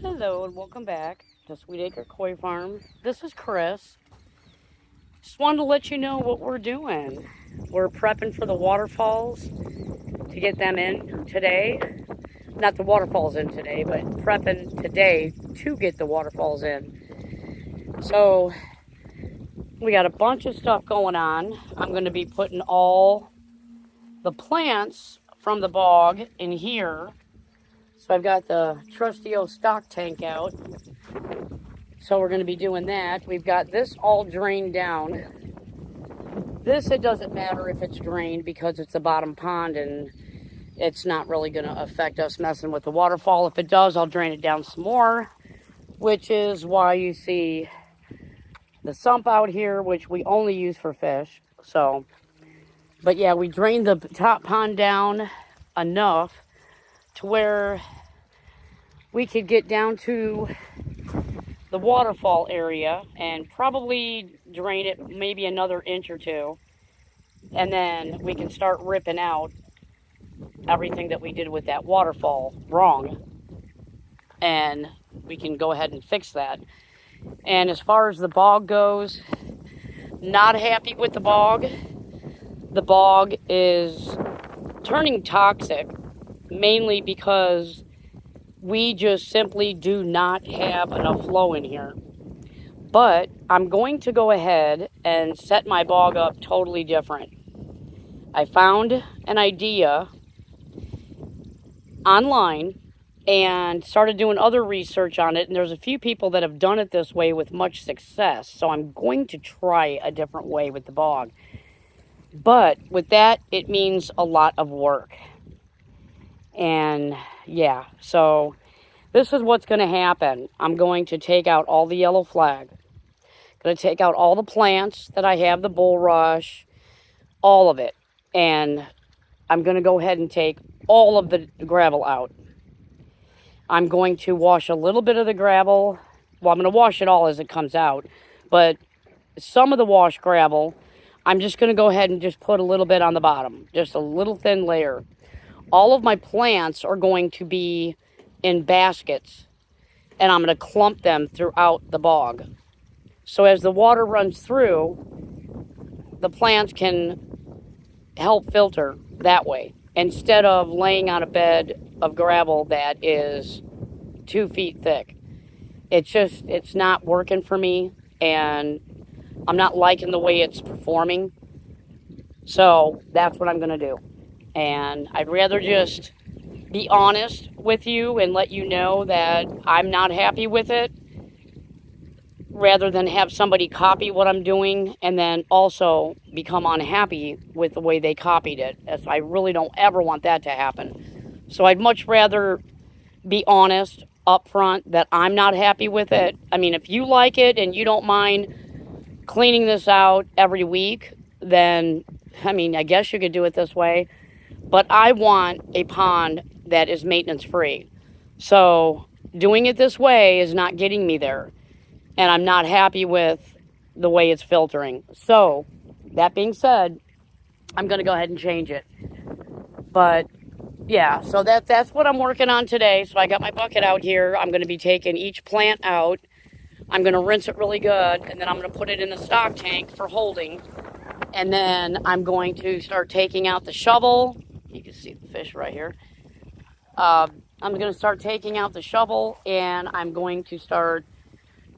Hello and welcome back to Sweet Acre Koi Farm. This is Chris. Just wanted to let you know what we're doing. We're prepping for the waterfalls to get them in today. Not the waterfalls in today, but prepping today to get the waterfalls in. So we got a bunch of stuff going on. I'm going to be putting all the plants from the bog in here. So I've got the trusty old stock tank out. So we're going to be doing that. We've got this all drained down. This, it doesn't matter if it's drained because it's a bottom pond and it's not really going to affect us messing with the waterfall. If it does, I'll drain it down some more, which is why you see the sump out here, which we only use for fish. So, but yeah, we drained the top pond down enough to where we could get down to the waterfall area and probably drain it maybe another inch or two, and then we can start ripping out everything that we did with that waterfall wrong, and we can go ahead and fix that. And as far as the bog goes, not happy with the bog. The bog is turning toxic mainly because we just simply do not have enough flow in here. But I'm going to go ahead and set my bog up totally different. I found an idea online and started doing other research on it, and there's a few people that have done it this way with much success. So I'm going to try a different way with the bog. But with that, it means a lot of work. And yeah, so this is what's going to happen. I'm going to take out all the yellow flag. Going to take out all the plants that I have, the bulrush, all of it. And I'm going to go ahead and take all of the gravel out. I'm going to wash a little bit of the gravel. Well, I'm going to wash it all as it comes out. But some of the washed gravel, I'm just going to go ahead and just put a little bit on the bottom. Just a little thin layer. All of my plants are going to be in baskets, and I'm going to clump them throughout the bog. So as the water runs through, the plants can help filter that way, instead of laying on a bed of gravel that is 2 feet thick. It's not working for me, and I'm not liking the way it's performing. So that's what I'm going to do. And I'd rather just be honest with you and let you know that I'm not happy with it, rather than have somebody copy what I'm doing and then also become unhappy with the way they copied it. As I really don't ever want that to happen. So I'd much rather be honest up front that I'm not happy with it. I mean, if you like it and you don't mind cleaning this out every week, then, I mean, I guess you could do it this way. But I want a pond that is maintenance free. So doing it this way is not getting me there. And I'm not happy with the way it's filtering. So that being said, I'm going to go ahead and change it. But yeah, so that's what I'm working on today. So I got my bucket out here. I'm going to be taking each plant out. I'm going to rinse it really good. And then I'm going to put it in the stock tank for holding. And then I'm going to start taking out the shovel. You can see the fish right here. I'm going to start taking out the shovel, and I'm going to start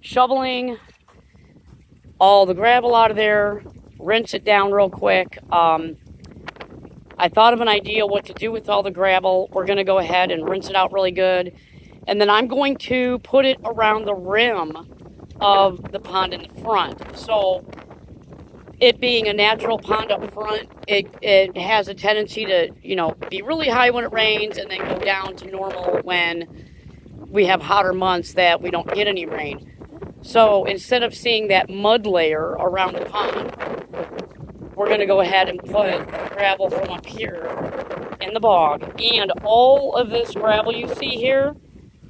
shoveling all the gravel out of there, rinse it down real quick. I thought of an idea what to do with all the gravel. We're going to go ahead and rinse it out really good. And then I'm going to put it around the rim of the pond in the front. So it being a natural pond up front, it has a tendency to, be really high when it rains and then go down to normal when we have hotter months that we don't get any rain. So instead of seeing that mud layer around the pond, we're going to go ahead and put gravel from up here in the bog. And all of this gravel you see here,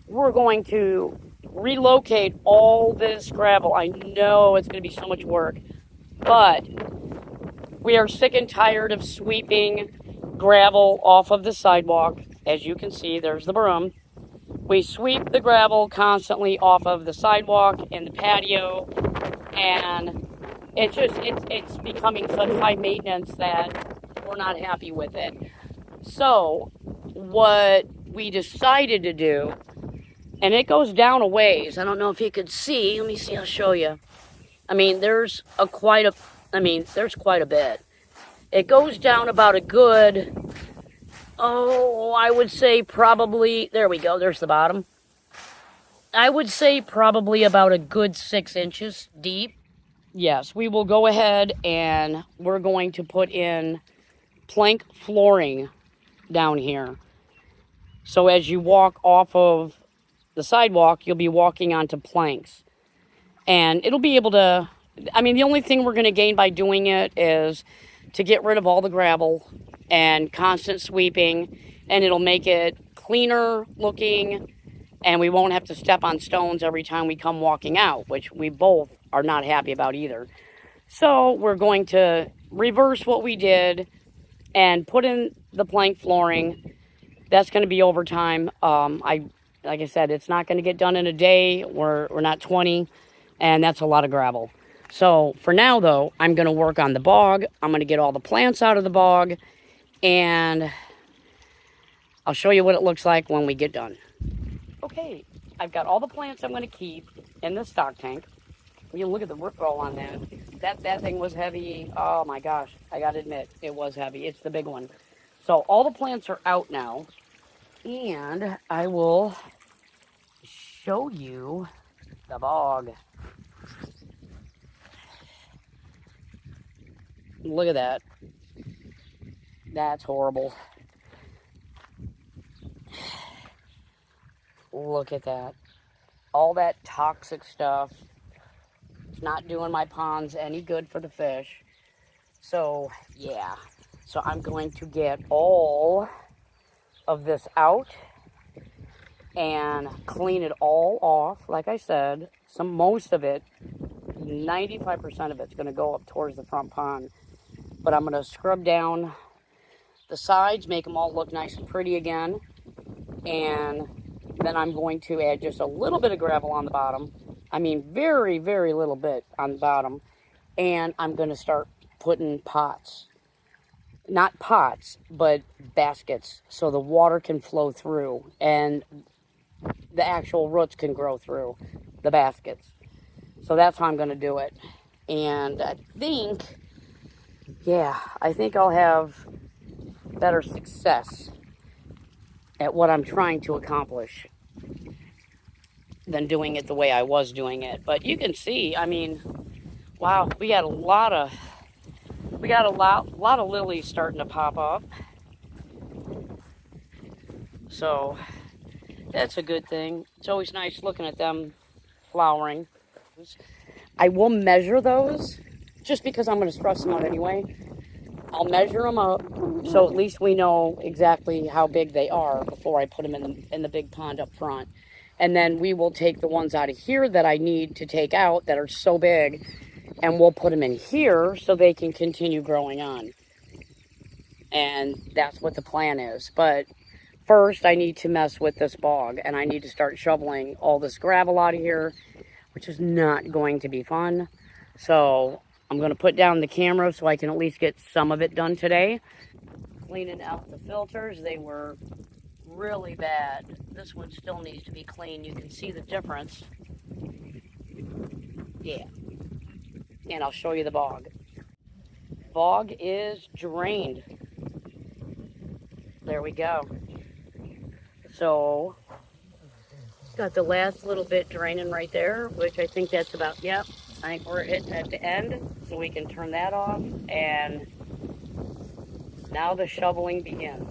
we're going to relocate all this gravel. I know it's going to be so much work, but we are sick and tired of sweeping gravel off of the sidewalk. As you can see, there's the broom. We sweep the gravel constantly off of the sidewalk and the patio, and it's becoming such high maintenance that we're not happy with it. So what we decided to do, and it goes down a ways. I don't know if you could see. Let me see. I'll show you. I mean, there's quite a bit. It goes down about a good, I would say probably, there we go, there's the bottom. I would say probably about a good 6 inches deep. Yes, we will go ahead and we're going to put in plank flooring down here. So as you walk off of the sidewalk, you'll be walking onto planks. And it'll be able to, I mean, the only thing we're going to gain by doing it is to get rid of all the gravel and constant sweeping, and it'll make it cleaner looking, and we won't have to step on stones every time we come walking out, which we both are not happy about either. So we're going to reverse what we did and put in the plank flooring. That's going to be overtime. Like I said, it's not going to get done in a day. We're not 20, and that's a lot of gravel. So for now, though, I'm going to work on the bog. I'm going to get all the plants out of the bog, and I'll show you what it looks like when we get done. Okay, I've got all the plants I'm going to keep in the stock tank. You look at the root roll on that. That thing was heavy. Oh my gosh, I got to admit, it was heavy. It's the big one. So all the plants are out now, and I will show you the bog. Look at that. That's horrible. Look at that. All that toxic stuff. It's not doing my ponds any good for the fish. So, yeah. So I'm going to get all of this out and clean it all off. Like I said, most of it, 95% of it's going to go up towards the front pond. But I'm going to scrub down the sides, make them all look nice and pretty again. And then I'm going to add just a little bit of gravel on the bottom. I mean, very, very little bit on the bottom. And I'm going to start putting pots. Not pots, but baskets, so the water can flow through and the actual roots can grow through the baskets. So that's how I'm going to do it. And I think I'll have better success at what I'm trying to accomplish than doing it the way I was doing it. But you can see, I mean, wow, we got a lot of lilies starting to pop up. So that's a good thing. It's always nice looking at them flowering. I will measure those just because I'm going to stress them out anyway. I'll measure them up so at least we know exactly how big they are before I put them in the big pond up front. And then we will take the ones out of here that I need to take out that are so big, and we'll put them in here so they can continue growing on. And that's what the plan is. But first I need to mess with this bog, and I need to start shoveling all this gravel out of here, which is not going to be fun. So I'm going to put down the camera so I can at least get some of it done today. Cleaning out the filters, they were really bad. This one still needs to be clean. You can see the difference. Yeah. And I'll show you the bog. Bog is drained. There we go. So, got the last little bit draining right there, which I think that's about, yep. I think we're at the end, so we can turn that off, and now the shoveling begins.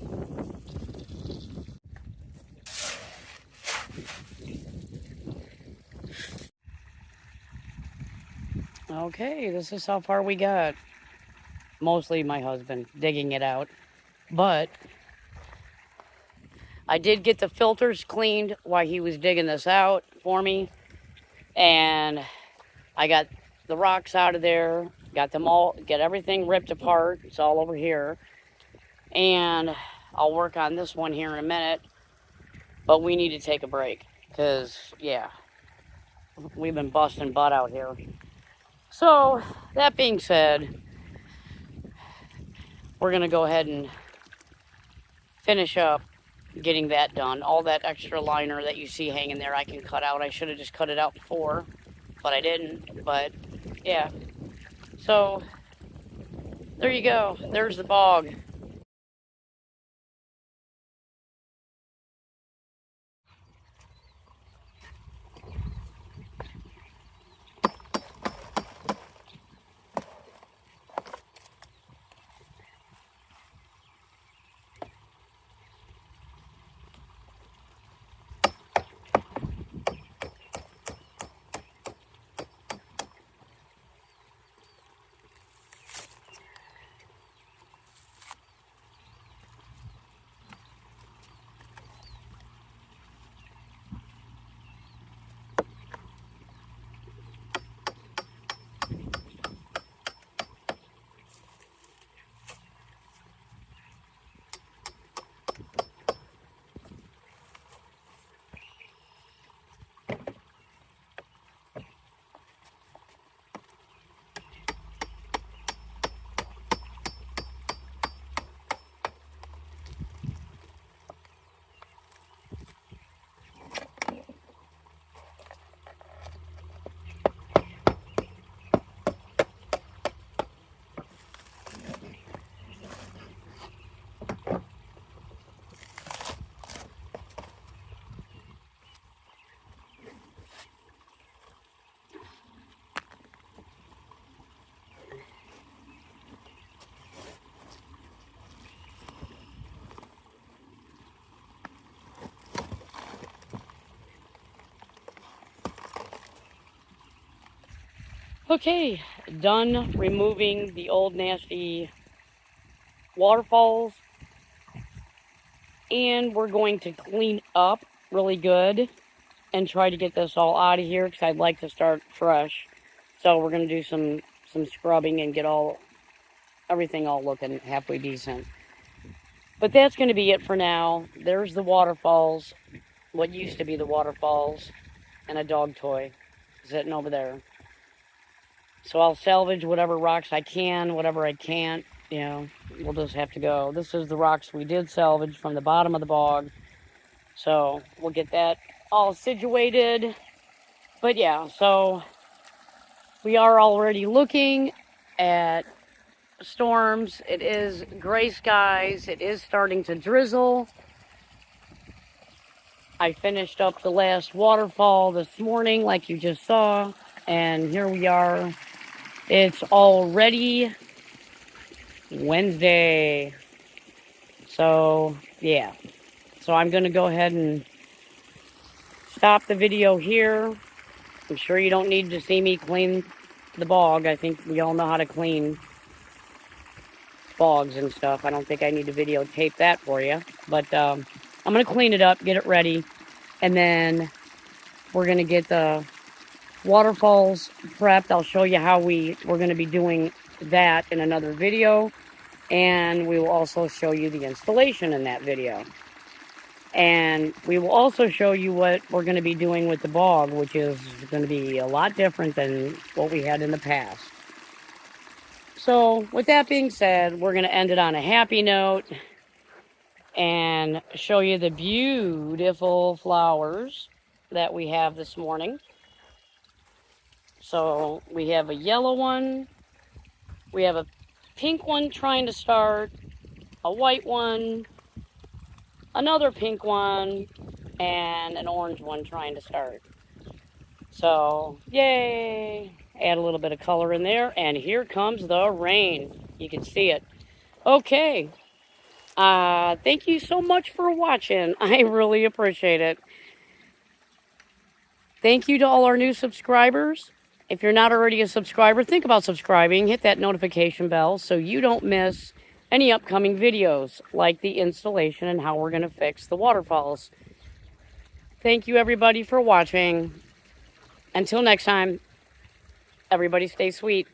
Okay, this is how far we got. Mostly my husband digging it out, but I did get the filters cleaned while he was digging this out for me, and I got the rocks out of there, got everything ripped apart. It's all over here, and I'll work on this one here in a minute. But we need to take a break because, yeah, we've been busting butt out here. So, that being said, we're going to go ahead and finish up getting that done. All that extra liner that you see hanging there, I can cut out. I should have just cut it out before, but I didn't. But, yeah. So, there you go. There's the bog. Okay, done removing the old nasty waterfalls. And we're going to clean up really good and try to get this all out of here because I'd like to start fresh. So we're going to do some scrubbing and get everything all looking halfway decent. But that's going to be it for now. There's the waterfalls, what used to be the waterfalls, and a dog toy sitting over there. So I'll salvage whatever rocks I can, whatever I can't, you know, we'll just have to go. This is the rocks we did salvage from the bottom of the bog. So we'll get that all situated. But yeah, so we are already looking at storms. It is gray skies. It is starting to drizzle. I finished up the last waterfall this morning, like you just saw. And here we are. It's already Wednesday. So, yeah. So I'm going to go ahead and stop the video here. I'm sure you don't need to see me clean the bog. I think we all know how to clean bogs and stuff. I don't think I need to videotape that for you. But I'm going to clean it up, get it ready. And then we're going to get the waterfalls prepped. I'll show you how we're going to be doing that in another video, and we will also show you the installation in that video, and we will also show you what we're going to be doing with the bog, which is going to be a lot different than what we had in the past. So with that being said, we're going to end it on a happy note and show you the beautiful flowers that we have this morning. So we have a yellow one, we have a pink one trying to start, a white one, another pink one, and an orange one trying to start. So, yay! Add a little bit of color in there, and here comes the rain. You can see it. Okay. Thank you so much for watching. I really appreciate it. Thank you to all our new subscribers. If you're not already a subscriber, think about subscribing. Hit that notification bell so you don't miss any upcoming videos, like the installation and how we're going to fix the waterfalls. Thank you, everybody, for watching. Until next time, everybody stay sweet.